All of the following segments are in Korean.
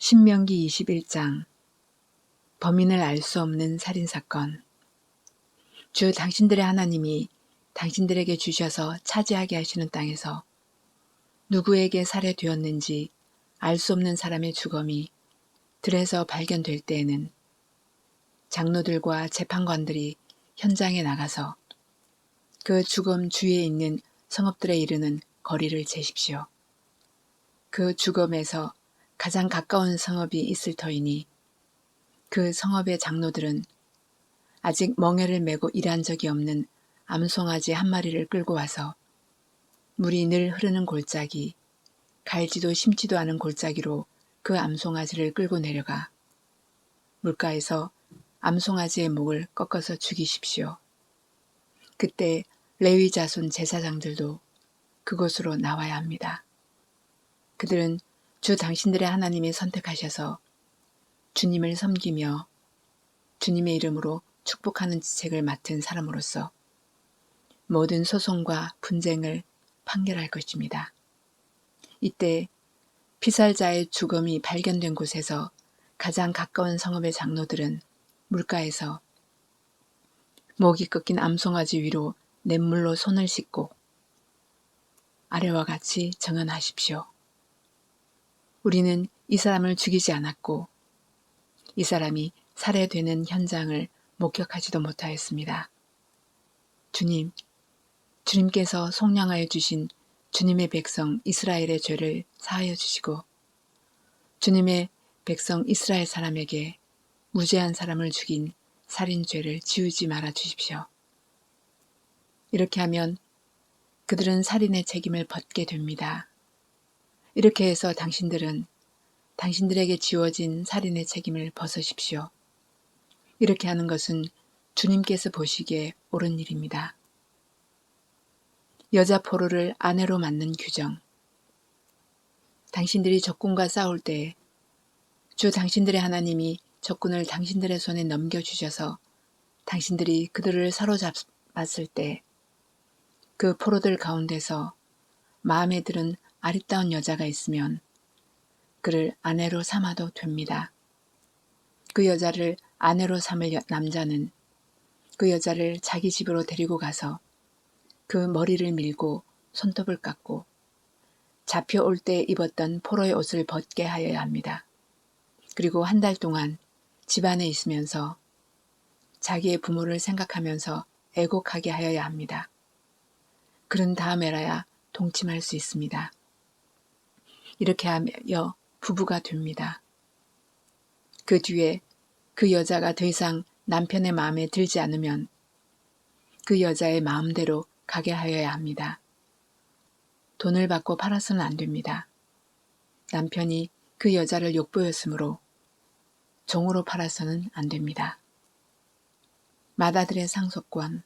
신명기 21장 범인을 알 수 없는 살인사건. 주 당신들의 하나님이 당신들에게 주셔서 차지하게 하시는 땅에서 누구에게 살해되었는지 알 수 없는 사람의 주검이 들에서 발견될 때에는 장로들과 재판관들이 현장에 나가서 그 주검 주위에 있는 성읍들에 이르는 거리를 재십시오. 그 주검에서 가장 가까운 성읍이 있을 터이니 그 성읍의 장로들은 아직 멍에를 메고 일한 적이 없는 암송아지 한 마리를 끌고 와서 물이 늘 흐르는 골짜기, 갈지도 심지도 않은 골짜기로 그 암송아지를 끌고 내려가 물가에서 암송아지의 목을 꺾어서 죽이십시오. 그때 레위 자손 제사장들도 그곳으로 나와야 합니다. 그들은 주 당신들의 하나님이 선택하셔서 주님을 섬기며 주님의 이름으로 축복하는 직책을 맡은 사람으로서 모든 소송과 분쟁을 판결할 것입니다. 이때 피살자의 주검이 발견된 곳에서 가장 가까운 성읍의 장로들은 물가에서 목이 꺾인 암송아지 위로 냇물로 손을 씻고 아래와 같이 증언하십시오. 우리는 이 사람을 죽이지 않았고 이 사람이 살해되는 현장을 목격하지도 못하였습니다. 주님께서 속량하여 주신 주님의 백성 이스라엘의 죄를 사하여 주시고 주님의 백성 이스라엘 사람에게 무죄한 사람을 죽인 살인죄를 지우지 말아 주십시오. 이렇게 하면 그들은 살인의 책임을 벗게 됩니다. 이렇게 해서 당신들은 당신들에게 지워진 살인의 책임을 벗으십시오. 이렇게 하는 것은 주님께서 보시기에 옳은 일입니다. 여자 포로를 아내로 맞는 규정. 당신들이 적군과 싸울 때 주 당신들의 하나님이 적군을 당신들의 손에 넘겨주셔서 당신들이 그들을 사로잡았을 때 그 포로들 가운데서 마음에 드는 아리따운 여자가 있으면 그를 아내로 삼아도 됩니다. 그 여자를 아내로 삼을 남자는 그 여자를 자기 집으로 데리고 가서 그 머리를 밀고 손톱을 깎고 잡혀올 때 입었던 포로의 옷을 벗게 하여야 합니다. 그리고 한 달 동안 집안에 있으면서 자기의 부모를 생각하면서 애곡하게 하여야 합니다. 그런 다음에라야 동침할 수 있습니다. 이렇게 하여 부부가 됩니다. 그 뒤에 그 여자가 더 이상 남편의 마음에 들지 않으면 그 여자의 마음대로 가게 하여야 합니다. 돈을 받고 팔아서는 안 됩니다. 남편이 그 여자를 욕보였으므로 종으로 팔아서는 안 됩니다. 맏아들의 상속권.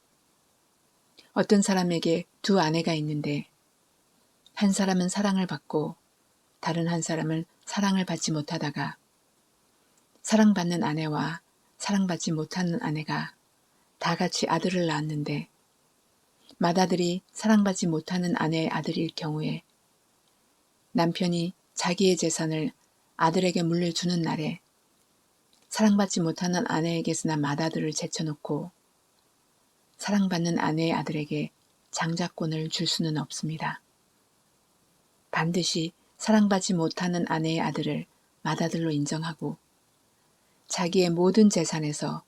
어떤 사람에게 두 아내가 있는데 한 사람은 사랑을 받고 다른 한 사람은 사랑을 받지 못하다가 사랑받는 아내와 사랑받지 못하는 아내가 다 같이 아들을 낳았는데 맏아들이 사랑받지 못하는 아내의 아들일 경우에 남편이 자기의 재산을 아들에게 물려주는 날에 사랑받지 못하는 아내에게서나 맏아들을 제쳐놓고 사랑받는 아내의 아들에게 장자권을 줄 수는 없습니다. 반드시 사랑받지 못하는 아내의 아들을 맏아들로 인정하고 자기의 모든 재산에서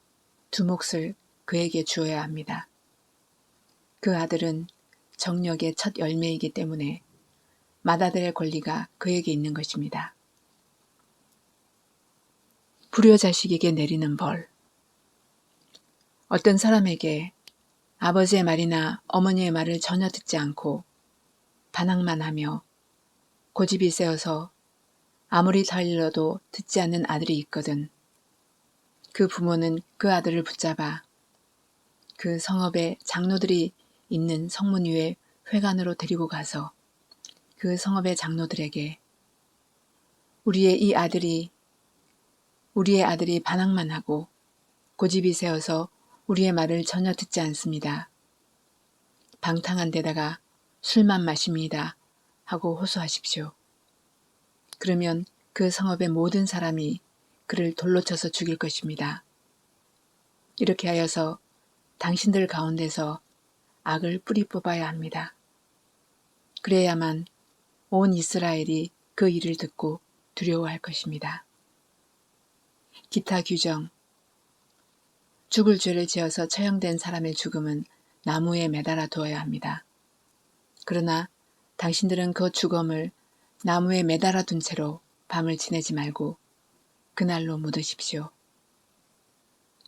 두 몫을 그에게 주어야 합니다. 그 아들은 정력의 첫 열매이기 때문에 맏아들의 권리가 그에게 있는 것입니다. 불효자식에게 내리는 벌. 어떤 사람에게 아버지의 말이나 어머니의 말을 전혀 듣지 않고 반항만 하며 고집이 세어서 아무리 달려도 듣지 않는 아들이 있거든 그 부모는 그 아들을 붙잡아 그 성읍의 장로들이 있는 성문 위에 회관으로 데리고 가서 그 성읍의 장로들에게 우리의 아들이 반항만 하고 고집이 세어서 우리의 말을 전혀 듣지 않습니다. 방탕한 데다가 술만 마십니다. 하고 호소하십시오. 그러면 그 성읍의 모든 사람이 그를 돌로 쳐서 죽일 것입니다. 이렇게 하여서 당신들 가운데서 악을 뿌리 뽑아야 합니다. 그래야만 온 이스라엘이 그 일을 듣고 두려워할 것입니다. 기타 규정. 죽을 죄를 지어서 처형된 사람의 죽음은 나무에 매달아 두어야 합니다. 그러나 당신들은 그 죽음을 나무에 매달아 둔 채로 밤을 지내지 말고 그날로 묻으십시오.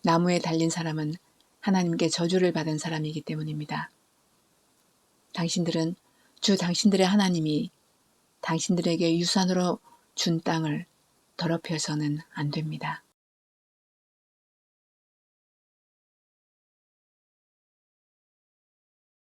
나무에 달린 사람은 하나님께 저주를 받은 사람이기 때문입니다. 당신들은 주 당신들의 하나님이 당신들에게 유산으로 준 땅을 더럽혀서는 안 됩니다.